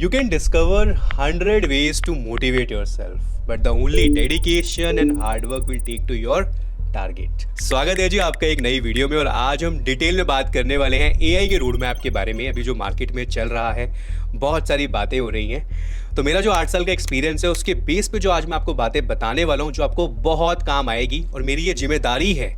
You can discover 100 ways to motivate yourself, but the only dedication and hard work will take to your target. स्वागत है जी आपका एक नई video में। और आज हम डिटेल में बात करने वाले हैं एआई के रोड मैप के बारे में। अभी जो मार्केट में चल रहा है, बहुत सारी बातें हो रही हैं। तो मेरा जो 8 साल का एक्सपीरियंस है उसके बेस पे जो आज मैं आपको बातें बताने वाला हूँ, जो आपको बहुत काम आएगी। और मेरी ये जिम्मेदारी है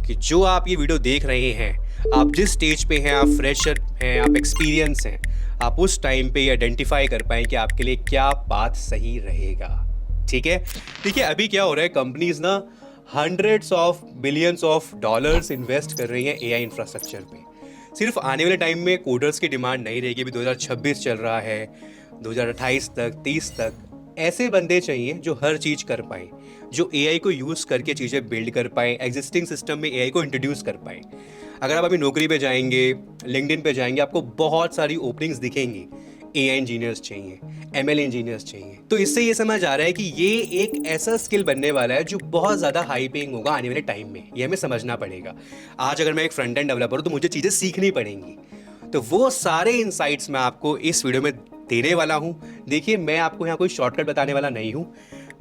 कि जो आप ये वीडियो देख रहे हैं, आप जिस स्टेज पे हैं, आप फ्रेशर हैं, आप एक्सपीरियंस हैं, आप उस टाइम पे आइडेंटिफाई कर पाएँ कि आपके लिए क्या बात सही रहेगा। ठीक है, देखिए अभी क्या हो रहा है, कंपनीज ना hundreds of billions of dollars invest कर रही हैं एआई इंफ्रास्ट्रक्चर पे। सिर्फ आने वाले टाइम में कोडर्स की डिमांड नहीं रहेगी। अभी 2026 चल रहा है, 2028 तक, 30 तक ऐसे बंदे चाहिए जो हर चीज़ कर पाएँ, जो एआई को यूज़ करके चीज़ें बिल्ड कर पाएँ, एग्जिस्टिंग सिस्टम में एआई को इंट्रोड्यूस कर पाएँ। अगर आप अभी नौकरी पे जाएंगे, लिंक्डइन पे जाएंगे, आपको बहुत सारी ओपनिंग्स दिखेंगी। एआई इंजीनियर्स चाहिए, एमएल इंजीनियर्स चाहिए। तो इससे ये समझ आ रहा है कि ये एक ऐसा स्किल बनने वाला है जो बहुत ज़्यादा हाई पेइंग होगा आने वाले टाइम में। ये हमें समझना पड़ेगा। आज अगर मैं एक फ्रंट एंड डेवलपर हूँ तो मुझे चीज़ें सीखनी पड़ेंगी। तो वो सारे इनसाइट्स मैं आपको इस वीडियो में देने वाला हूँ। देखिए, मैं आपको यहाँ कोई शॉर्टकट बताने वाला नहीं हूँ।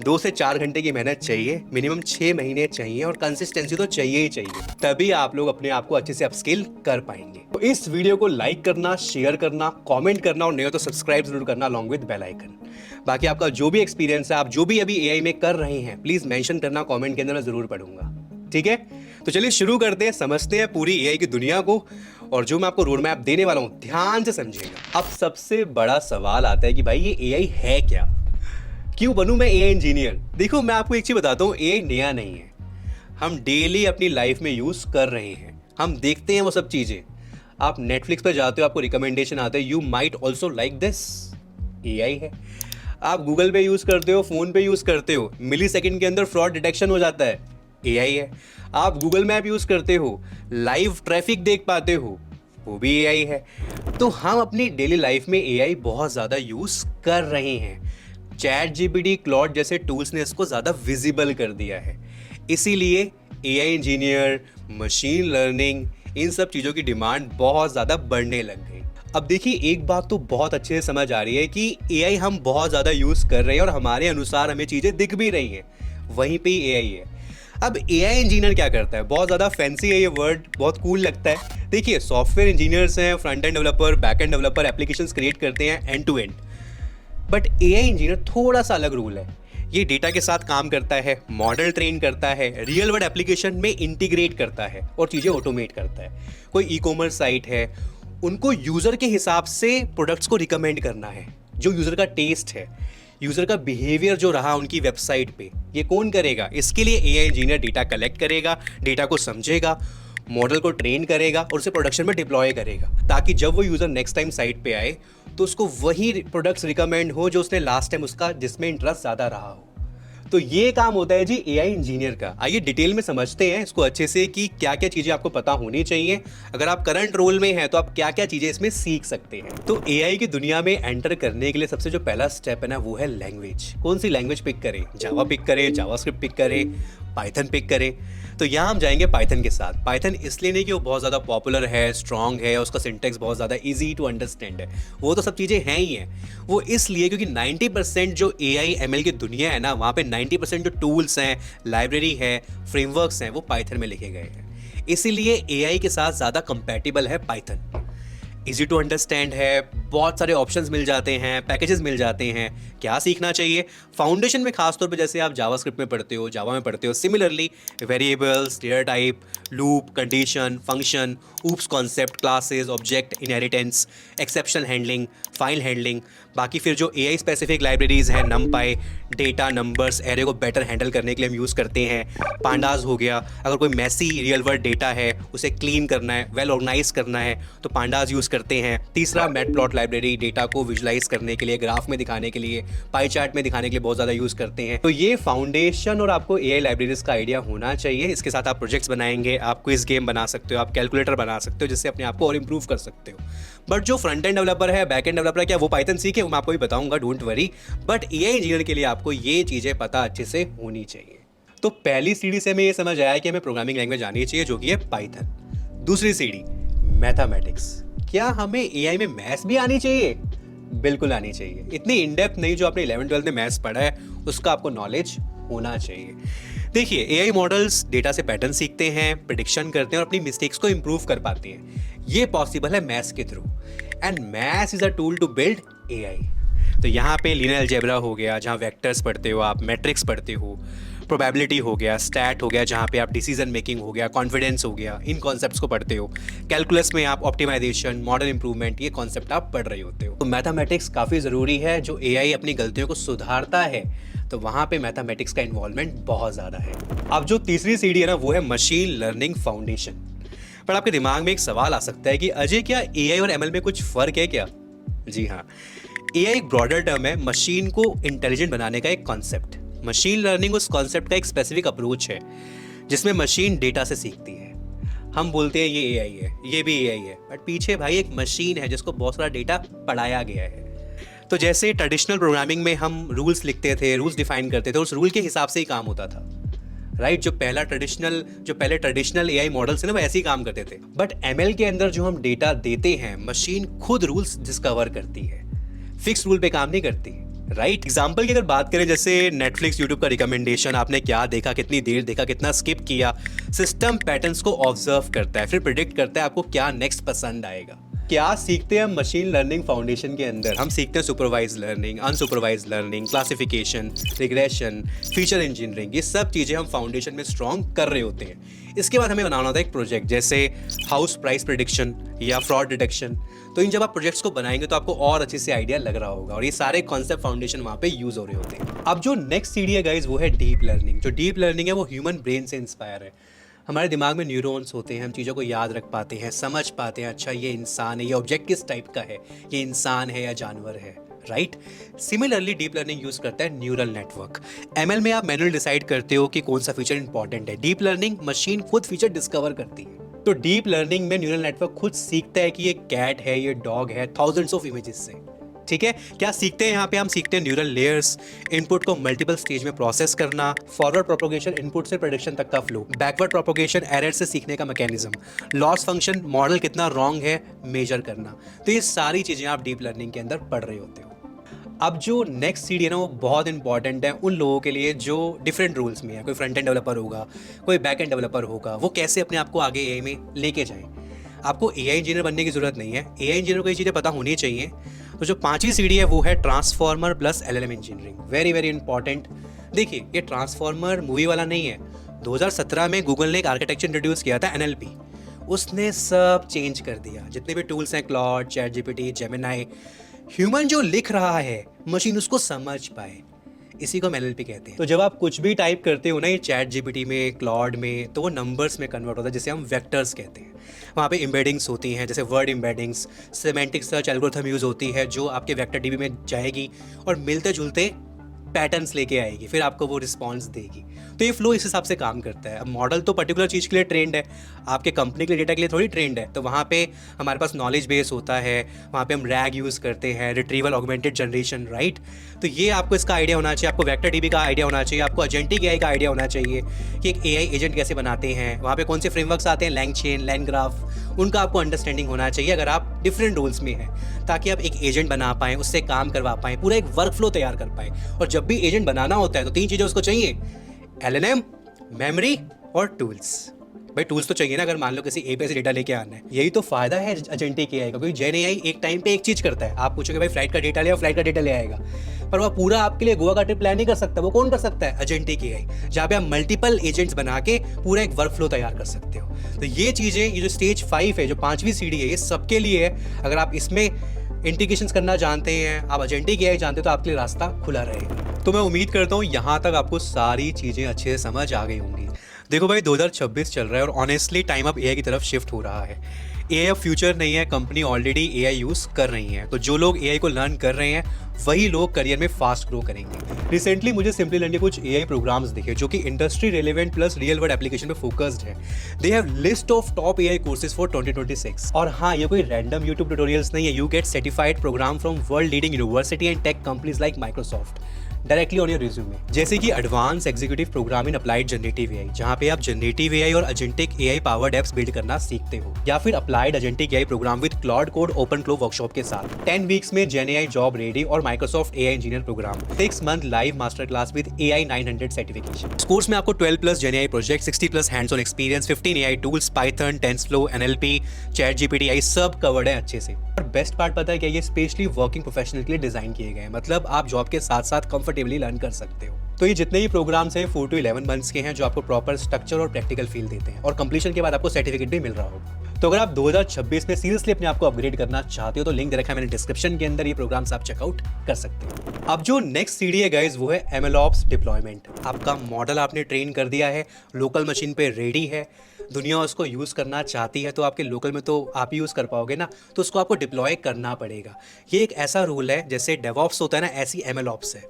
2 से 4 घंटे की मेहनत चाहिए, मिनिमम 6 महीने चाहिए, और कंसिस्टेंसी तो चाहिए ही चाहिए। तभी आप लोग अपने आप को अच्छे से अपस्किल कर पाएंगे। तो इस वीडियो को लाइक करना, शेयर करना, कमेंट करना, और नहीं हो तो सब्सक्राइब जरूर करना अलॉन्ग विद बेल आइकन। बाकी आपका जो भी एक्सपीरियंस है, आप जो भी अभी एआई में कर रहे हैं, प्लीज मेंशन करना कमेंट के अंदर, मैं जरूर पढ़ूंगा। ठीक है, तो चलिए शुरू करते हैं, समझते हैं पूरी एआई की दुनिया को। और जो मैं आपको रोड मैप देने वाला हूं, ध्यान से समझिएगा। अब सबसे बड़ा सवाल आता है कि भाई ये एआई है क्या? क्यों बनूं मैं एआई इंजीनियर? देखो, मैं आपको एक चीज बताता हूँ, एआई नया नहीं है। हम डेली अपनी लाइफ में यूज कर रहे हैं, हम देखते हैं वो सब चीजें। आप नेटफ्लिक्स पर जाते हो, आपको रिकमेंडेशन आते हैं, you might also like this, AI है। आप गूगल पे यूज करते हो, फोन पे यूज करते हो, मिली सेकेंड के अंदर फ्रॉड डिटेक्शन हो जाता है, एआई है। आप गूगल मैप यूज करते हो, लाइव ट्रैफिक देख पाते हो, वो भी एआई है। तो हम अपनी डेली लाइफ में एआई बहुत ज़्यादा यूज कर रहे हैं। चैट जीपीटी, क्लॉड जैसे टूल्स ने इसको ज़्यादा विजिबल कर दिया है। इसीलिए एआई इंजीनियर, मशीन लर्निंग, इन सब चीज़ों की डिमांड बहुत ज़्यादा बढ़ने लग गई। अब देखिए, एक बात तो बहुत अच्छे से समझ आ रही है कि एआई हम बहुत ज़्यादा यूज़ कर रहे हैं और हमारे अनुसार हमें चीज़ें दिख भी रही हैं। वहीं पे ही एआई है। अब एआई इंजीनियर क्या करता है? बहुत ज़्यादा फैंसी है ये वर्ड, बहुत कूल लगता है। देखिए, सॉफ्टवेयर इंजीनियर्स हैं, front end developer, back end developer, applications create करते हैं end to end. But AI engineer थोड़ा सा अलग रूल है। ये डेटा के साथ काम करता है, मॉडल ट्रेन करता है, रियल वर्ल्ड एप्लीकेशन में इंटीग्रेट करता है और चीज़ें ऑटोमेट करता है। कोई ई कॉमर्स साइट है, उनको यूज़र के हिसाब से प्रोडक्ट्स को रिकमेंड करना है। जो यूज़र का टेस्ट है, यूज़र का बिहेवियर जो रहा उनकी वेबसाइट पे, ये कौन करेगा? इसके लिए एआई इंजीनियर डेटा कलेक्ट करेगा, डेटा को समझेगा, मॉडल को ट्रेन करेगा और उसे प्रोडक्शन में डिप्लॉय करेगा, ताकि जब वो यूज़र नेक्स्ट टाइम साइट पे आए तो उसको वही प्रोडक्ट्स रिकमेंड हो जो उसने लास्ट टाइम उसका जिसमें इंटरेस्ट ज़्यादा रहा हो। तो ये काम होता है जी एआई इंजीनियर का। आइए डिटेल में समझते हैं इसको अच्छे से कि क्या क्या चीज़ें आपको पता होनी चाहिए। अगर आप करंट रोल में हैं तो आप क्या क्या चीज़ें इसमें सीख सकते हैं। तो एआई की दुनिया में एंटर करने के लिए सबसे जो पहला स्टेप है ना, वो है लैंग्वेज। कौन सी लैंग्वेज पिक करें? जावा पिक करें, जावास्क्रिप्ट पिक करें, पाइथन पिक करें? तो यहाँ हम जाएंगे पाइथन के साथ। पाइथन इसलिए नहीं कि वो बहुत ज़्यादा पॉपुलर है, स्ट्रॉन्ग है, उसका सिंटेक्स बहुत ज़्यादा इजी टू अंडरस्टैंड है, वो तो सब चीज़ें हैं ही हैं। वो इसलिए क्योंकि 90% जो एआई एमएल की दुनिया है ना, वहाँ पे 90% जो टूल्स हैं, लाइब्रेरी है, फ्रेमवर्क्स हैं, वो पाइथन में लिखे गए हैं। इसीलिए एआई के साथ ज़्यादा कंपैटिबल है पाइथन। इजी टू अंडरस्टैंड है, बहुत सारे ऑप्शंस मिल जाते हैं, पैकेजेस मिल जाते हैं। क्या सीखना चाहिए? फाउंडेशन में खासतौर पे जैसे आप जावास्क्रिप्ट में पढ़ते हो, जावा में पढ़ते हो, similarly variables, data type, loop, condition, function, oops concept, classes, object, inheritance, exception handling, file handling. बाकी फिर जो एआई स्पेसिफिक लाइब्रेरीज हैं, नमपाई, डेटा, नंबर्स, एरे को बेटर हैंडल करने के लिए हम यूज़ करते हैं। पांडास हो गया, अगर कोई मैसी रियल वर्ल्ड डेटा है, उसे क्लीन करना है, वेल ऑर्गेनाइज करना है, तो पांडास यूज़ करते हैं। तीसरा मैटप्लॉट लाइब्रेरी, डेटा को विजुलाइज करने के लिए, ग्राफ में दिखाने के लिए, पाई चार्ट में दिखाने के लिए बहुत ज़्यादा यूज़ करते हैं। तो ये फाउंडेशन और आपको एआई लाइब्रेरीज का आइडिया होना चाहिए। इसके साथ आप प्रोजेक्ट्स बनाएंगे, आप क्विज गेम बना सकते हो, आप कैलकुलेटर बना सकते हो, जिससे अपने आप को और इंप्रूव कर सकते हो। बट जो फ्रंट एंड डेवलपर है, बैक एंड डेवलपर है, क्या वो पाइथन सीखे? मैं आपको भी बताऊंगा, don't worry. But AI engineer के लिए आपको ये चीज़ें पता अच्छे से होनी चाहिए। तो पहली सीढ़ी से हमें ये समझ आया कि हमें प्रोग्रामिंग लैंग्वेज आनी चाहिए, जो कि है पाइथन। दूसरी सीढ़ी मैथमेटिक्स। क्या हमें एआई में मैथ्स भी आनी चाहिए? बिल्कुल आनी चाहिए। इतनी इन डेप्थ नहीं, जो आपने 11th-12th में मैथ्स पढ़ा है उसका आपको नॉलेज होना चाहिए। देखिए, एआई मॉडल्स डेटा से पैटर्न सीखते हैं, प्रिडिक्शन करते हैं और अपनी मिस्टेक्स को इम्प्रूव कर पाते हैं। ये पॉसिबल है मैथ्स के थ्रू, and maths is a tool to build AI. तो यहाँ पे लीनियर अलजेब्रा हो गया, जहाँ वेक्टर्स पढ़ते हो आप, मैट्रिक्स पढ़ते हो, प्रोबेबिलिटी हो गया, स्टैट हो गया, जहाँ पे आप डिसीजन मेकिंग हो गया, कॉन्फिडेंस हो गया, इन कॉन्सेप्ट्स को पढ़ते हो। कैलकुलस में आप ऑप्टिमाइजेशन, मॉडल इंप्रूवमेंट, ये कॉन्सेप्ट आप पढ़ रहे होते हो। तो मैथमेटिक्स काफ़ी ज़रूरी है। जो एआई अपनी गलतियों को सुधारता है, तो वहाँ पे मैथमेटिक्स का इन्वॉल्वमेंट बहुत ज़्यादा है। अब जो तीसरी सीढ़ी है ना, वो है मशीन लर्निंग फाउंडेशन। पर आपके दिमाग में एक सवाल आ सकता है कि अजय, क्या एआई और एमएल में कुछ फ़र्क है क्या? जी हाँ, एआई एक ब्रॉडर टर्म है, मशीन को इंटेलिजेंट बनाने का एक कॉन्सेप्ट। मशीन लर्निंग उस कॉन्सेप्ट का एक स्पेसिफिक अप्रोच है जिसमें मशीन डेटा से सीखती है। हम बोलते हैं ये एआई है, ये भी एआई है, बट पीछे भाई एक मशीन है जिसको बहुत सारा डेटा पढ़ाया गया है। तो जैसे ट्रेडिशनल प्रोग्रामिंग में हम रूल्स लिखते थे, रूल्स डिफाइन करते थे, उस रूल के हिसाब से ही काम होता था, राइट? जो पहले ट्रेडिशनल एआई मॉडल्स है ना, वो ऐसे ही काम करते थे। बट एमएल के अंदर जो हम डेटा देते हैं, मशीन खुद रूल्स डिस्कवर करती है, फिक्स रूल पे काम नहीं करती, राइट? एग्जाम्पल की अगर बात करें, जैसे नेटफ्लिक्स, यूट्यूब का रिकमेंडेशन, आपने क्या देखा, कितनी देर देखा, कितना स्किप किया, सिस्टम पैटर्न्स को ऑब्जर्व करता है, फिर प्रिडिक्ट करता है आपको क्या नेक्स्ट पसंद आएगा। क्या सीखते हैं हम मशीन लर्निंग फाउंडेशन के अंदर? हम सीखते हैं supervise learning, unsupervise learning, classification, regression, feature engineering. ये सब चीज़ें हम फाउंडेशन में स्ट्रॉन्ग कर रहे होते हैं। इसके बाद हमें बनाना होता है एक प्रोजेक्ट, जैसे हाउस प्राइस प्रिडिक्शन या फ्रॉड डिटेक्शन। तो इन जब आप प्रोजेक्ट्स को बनाएंगे तो आपको और अच्छे से आइडिया लग रहा होगा, और ये सारे कॉन्सेप्ट फाउंडेशन वहाँ पे यूज हो रहे होते हैं। अब जो नेक्स्ट सीढ़ी है गाइज, वो है डीप लर्निंग। जो डीप लर्निंग है वो ह्यूमन ब्रेन से इंस्पायर है। हमारे दिमाग में न्यूरॉन्स होते हैं, हम चीज़ों को याद रख पाते हैं, समझ पाते हैं, अच्छा ये इंसान है, ये ऑब्जेक्ट किस टाइप का है, ये इंसान है या जानवर है, right? Similarly deep learning use करता है न्यूरल नेटवर्क। एमएल में आप मैनुअल डिसाइड करते हो कि कौन सा फीचर इंपॉर्टेंट है। डीप लर्निंग मशीन खुद फीचर डिस्कवर करती है। तो डीप लर्निंग में न्यूरल नेटवर्क खुद सीखता है कि ये कैट है, ये डॉग है, थाउजेंड्स ऑफ इमेजेस से, ठीक है? क्या सीखते हैं यहाँ पे? हम सीखते हैं न्यूरल लेयर्स, इनपुट को मल्टीपल स्टेज में प्रोसेस करना, फॉरवर्ड प्रोपोगेशन, इनपुट से प्रेडिक्शन तक का फ्लो, बैकवर्ड प्रोपोगेशन, एरर से सीखने का मैकेनिज्म, लॉस फंक्शन, मॉडल कितना रॉन्ग है मेजर करना। तो ये सारी चीज़ें आप डीप लर्निंग के अंदर पढ़ रहे होते हो। अब जो नेक्स्ट सीढ़ी है ना, वो बहुत इंपॉर्टेंट है उन लोगों के लिए जो डिफरेंट रोल्स में है। कोई फ्रंट एंड डेवलपर होगा, कोई बैक एंड डेवलपर होगा, वो कैसे अपने आप को आगे एआई में लेके जाएं। आपको एआई इंजीनियर बनने की ज़रूरत नहीं है, एआई इंजीनियर को ये चीज़ें पता होनी चाहिए। तो जो पांचवी सीढ़ी है वो है transformer plus LLM engineering. Very very important. देखिए, ये ट्रांसफॉर्मर मूवी वाला नहीं है। 2017 में गूगल ने एक आर्किटेक्चर इंट्रोड्यूस किया था, एनएलपी। उसने सब चेंज कर दिया। जितने भी टूल्स हैं, Claude, chat GPT, Gemini, human जो लिख रहा है मशीन उसको समझ पाए, इसी को हम एनएलपी कहते हैं। तो जब आप कुछ भी टाइप करते हो ना, ये चैट जीपीटी में, क्लॉड में, तो वो नंबर्स में कन्वर्ट होता है, जिसे हम वेक्टर्स कहते हैं। वहाँ पे एम्बेडिंग्स होती हैं, जैसे word embeddings, semantic search algorithm use होती है, जो आपके वेक्टर डीबी में जाएगी और मिलते जुलते पैटर्न्स लेके आएगी, फिर आपको वो रिस्पॉन्स देगी। तो ये फ्लो इस हिसाब से काम करता है। अब मॉडल तो पर्टिकुलर चीज़ के लिए ट्रेंड है, आपके कंपनी के लिए डेटा के लिए थोड़ी ट्रेंड है। तो वहाँ पे हमारे पास नॉलेज बेस होता है, वहाँ पे हम रैग यूज़ करते हैं, रिट्रीवल ऑगमेंटेड जनरेशन, राइट? तो ये आपको इसका आइडिया होना चाहिए, आपको वेक्टर डीबी का आइडिया होना चाहिए, आपको एजेंटिक एआई का आइडिया होना चाहिए कि एक एआई एजेंट कैसे बनाते हैं, वहाँ पे कौन से फ्रेमवर्क्स आते हैं, लैंगचेन, लाइनग्राफ, उनका आपको अंडरस्टैंडिंग होना चाहिए अगर आप डिफरेंट रोल्स में हैं, ताकि आप एक एजेंट बना पाएँ, उससे काम करवा पाएँ, पूरा एक वर्क फ्लो तैयार कर पाएँ। और जब भी एजेंट बनाना होता है तो 3 चीज़ें उसको चाहिए, एलएनएम, मेमोरी और टूल्स। भाई टूल्स तो चाहिए ना, अगर मान लो किसी एपीआई से डेटा लेके आना है। यही तो फायदा है एजेंटिक एआई का, क्योंकि जेन एआई एक टाइम पे एक चीज़ करता है। आप पूछोगे भाई फ्लाइट का डेटा ले आओ, फ्लाइट का डेटा ले आएगा, पर वो पूरा आपके लिए गोवा का ट्रिप प्लान नहीं कर सकता। वो कौन कर सकता है? एजेंटिक एआई, जहाँ पे आप मल्टीपल एजेंट्स बना के पूरा एक वर्क फ्लो तैयार कर सकते हो। तो ये चीज़ें, ये जो स्टेज 5 है, जो 5वीं सीढ़ी है, ये सबके लिए है। अगर आप इसमें इंटीग्रेशंस करना जानते हैं, आप एजेंटिक एआई जानते हो, तो आपके लिए रास्ता खुला रहेगा। तो मैं उम्मीद करता हूँ यहाँ तक आपको सारी चीज़ें अच्छे से समझ आ गई होंगी। देखो भाई, 2026 चल रहा है और ऑनेस्टली टाइम अब एआई की तरफ शिफ्ट हो रहा है। एआई अब फ्यूचर नहीं है, कंपनी ऑलरेडी एआई यूज़ कर रही हैं। तो जो लोग एआई को लर्न कर रहे हैं वही लोग करियर में फास्ट ग्रो करेंगे। रिसेंटली मुझे सिंपली लर्न के कुछ एआई प्रोग्राम्स दिखे जो कि industry relevant plus real world application पे फोकस्ड है। They have list of top AI courses for 2026। और हाँ, ये कोई रैंडम यूट्यूब ट्यूटोरियल्स नहीं है। You get certified program from world leading university and tech companies like Microsoft directly on your resume. जैसे कि advance executive program in applied generative AI, जहां पे आप जनरेटिव एआई और agentic AI powered apps build करना सीखते हो, या फिर applied agentic AI program with Claude Code open flow workshop के साथ 10 वीक्स में जेन एआई जॉब रेडी और Microsoft AI engineer programme, 6 month live master class with AI 900 certification. इस कोर्स में आपको 12 plus gen AI project, 60 plus hands on experience, 15 AI tools, Python, TensorFlow, NLP, chat GPT, आई सब covered है अच्छे से। और बेस्ट पार्ट पता है क्या, ये स्पेशली वर्किंग प्रोफेशनल के लिए डिजाइन किए गए हैं। मतलब आप जॉब के साथ साथ कंफर्टेबली लर्न कर सकते हो। तो ये जितने ही प्रोग्राम्स हैं 4 to 11 मंथ्स के हैं, जो आपको प्रॉपर स्ट्रक्चर और प्रैक्टिकल फील देते हैं, और कंप्लीशन के बाद आपको सर्टिफिकेट भी मिल रहा होगा। तो अगर आप 2026 में सीरियसली अपने आप को अपग्रेड करना चाहते हो तो लिंक दे रखा है मैंने डिस्क्रिप्शन के अंदर, ये प्रोग्राम्स आप चेकआउट कर सकते हो। अब जो नेक्स्ट सीढ़ी है गाइस, वो है MLOps डिप्लॉयमेंट। आपका मॉडल आपने ट्रेन कर दिया है, लोकल मशीन पे रेडी है, दुनिया उसको यूज़ करना चाहती है, तो आपके लोकल में तो आप यूज़ कर पाओगे ना, तो उसको आपको डिप्लॉय करना पड़ेगा। ये एक ऐसा रूल है, जैसे डेवऑप्स होता है ना, ऐसी MLOps है।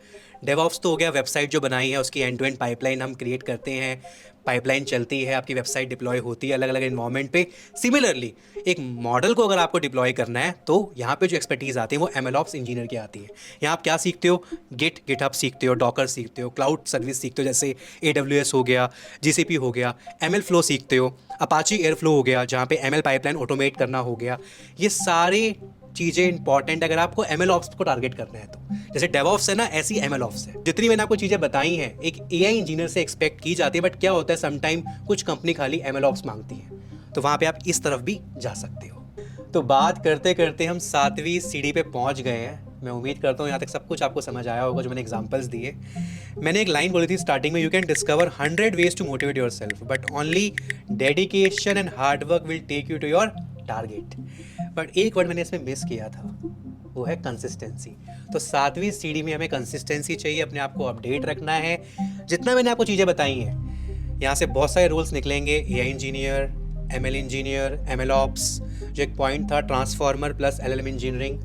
डेवऑप्स तो हो गया वेबसाइट जो बनाई है उसकी एंड टू एंड पाइपलाइन हम क्रिएट करते हैं, पाइपलाइन चलती है, आपकी वेबसाइट डिप्लॉय होती है अलग अलग इन्वायरमेंट पे। सिमिलरली एक मॉडल को अगर आपको डिप्लॉय करना है तो यहाँ पे जो एक्सपर्टीज़ आती है वो MLOps इंजीनियर की आती है। यहाँ आप क्या सीखते हो, गिटहब सीखते हो, डॉकर सीखते हो, क्लाउड सर्विस सीखते हो जैसे AWS हो गया, GCP हो गया, ML फ्लो सीखते हो, अपाची एयरफ्लो हो गया जहाँ पे ML पाइपलाइन ऑटोमेट करना हो गया। ये सारे चीज़ें इंपॉर्टेंट अगर आपको MLOps को टारगेट करना है तो। जैसे DevOps है ना, ऐसी MLOps है। जितनी मैंने आपको चीज़ें बताई हैं एक AI इंजीनियर से एक्सपेक्ट की जाती है, बट क्या होता है समटाइम कुछ कंपनी खाली MLOps मांगती है, तो वहाँ पे आप इस तरफ भी जा सकते हो। तो बात करते करते हम 7वीं सीढ़ी पे पहुँच गए हैं। मैं उम्मीद करता हूँ यहाँ तक सब कुछ आपको समझ आया होगा जो मैंने एग्जांपल्स दिए। मैंने एक लाइन बोली थी स्टार्टिंग में, you can discover 100 ways to motivate yourself but only dedication and hard work will take you to your target. But एक वर्ड मैंने इसमें मिस किया था, वो है कंसिस्टेंसी। तो 7वीं सीढ़ी में हमें कंसिस्टेंसी चाहिए, अपने आप को अपडेट रखना है। जितना मैंने आपको चीज़ें बताई हैं, यहाँ से बहुत सारे रोल्स निकलेंगे, AI engineer, ML engineer, MLOps, जो एक पॉइंट था ट्रांसफॉर्मर प्लस LLM इंजीनियरिंग।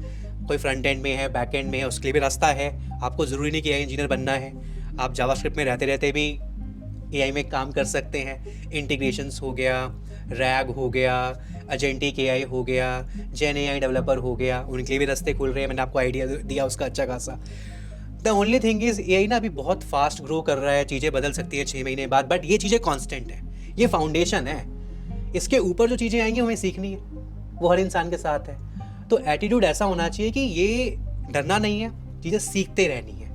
कोई फ्रंट एंड में है, बैक एंड में है, उसके लिए भी रास्ता है। आपको ज़रूरी नहीं कि AI इंजीनियर बनना है, आप जावास्क्रिप्ट में रहते रहते भी AI में काम कर सकते हैं। इंटीग्रेशंस हो गया, रैग हो गया, एजेंटिक AI हो गया, जेन AI डेवलपर हो गया, उनके लिए भी रास्ते खुल रहे हैं। मैंने आपको आइडिया दिया उसका अच्छा खासा। The only thing is AI ना अभी बहुत फास्ट ग्रो कर रहा है, चीज़ें बदल सकती है 6 महीने बाद, बट ये चीज़ें कॉन्स्टेंट है, ये फाउंडेशन है। इसके ऊपर जो चीज़ें आएंगी हमें सीखनी है, वो हर इंसान के साथ है। तो एटीट्यूड ऐसा होना चाहिए कि ये डरना नहीं है, चीज़ें सीखते रहनी है।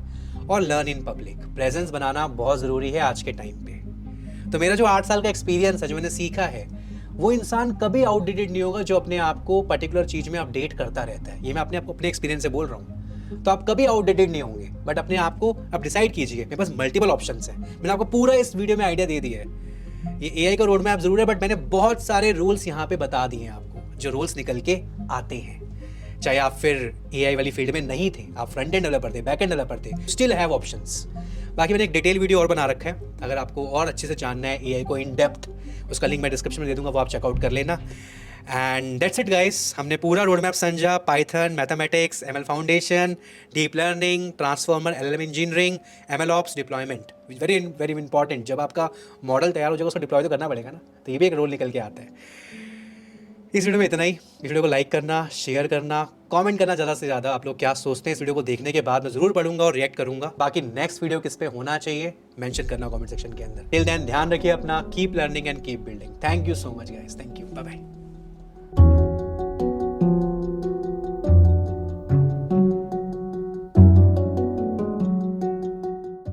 और लर्न इन पब्लिक, प्रेजेंस बनाना बहुत ज़रूरी है आज के टाइम पे। तो मेरा जो 8 साल का एक्सपीरियंस है, जो मैंने सीखा है, वो इंसान कभी आउटडेटेड नहीं होगा जो अपने आप को पर्टिकुलर चीज़ में अपडेट करता रहता है। ये मैं अपने एक्सपीरियंस से बोल रहा हूँ। तो आप कभी आउटडेटेड नहीं होंगे, बट अपने आप को आप डिसाइड कीजिए। मेरे पास मल्टीपल ऑप्शंस हैं, मैंने आपको पूरा इस वीडियो में आइडिया दे दिया है। ये AI का रोड मैप जरूर है, बट मैंने बहुत सारे रूल्स यहाँ पे बता दिए हैं आपको, जो रूल्स निकल के आते हैं। चाहे आप फिर AI वाली फील्ड में नहीं थे, आप फ्रंट एंड डेवलपर थे, बैक एंड डेवलपर थे, स्टिल हैव ऑप्शंस। बाकी मैंने एक डिटेल वीडियो और बना रखा है, अगर आपको और अच्छे से जानना है AI को इन डेप्थ, उसका लिंक मैं डिस्क्रिप्शन में दे दूंगा, वो आप चेकआउट कर लेना। एंड दैट्स इट गाइस, हमने पूरा रोड मैप समझा। Python, mathematics, ML foundation, deep learning, transformer, LLM engineering, MLOps deployment, very very important. जब आपका मॉडल तैयार हो जाएगा उसको डिप्लॉय तो करना पड़ेगा ना, तो ये भी एक रोल निकल के आता है। इस वीडियो में इतना ही। इस वीडियो को लाइक करना, शेयर करना, कमेंट करना ज़्यादा से ज़्यादा। आप लोग क्या सोचते हैं इस वीडियो को देखने के बाद, मैं ज़रूर पढ़ूंगा और रिएक्ट करूंगा। बाकी नेक्स्ट वीडियो किस पे होना चाहिए मेंशन करना कमेंट सेक्शन के अंदर। टिल देन ध्यान रखिए अपना, keep learning and keep building. Thank you so much guys, thank you, bye bye.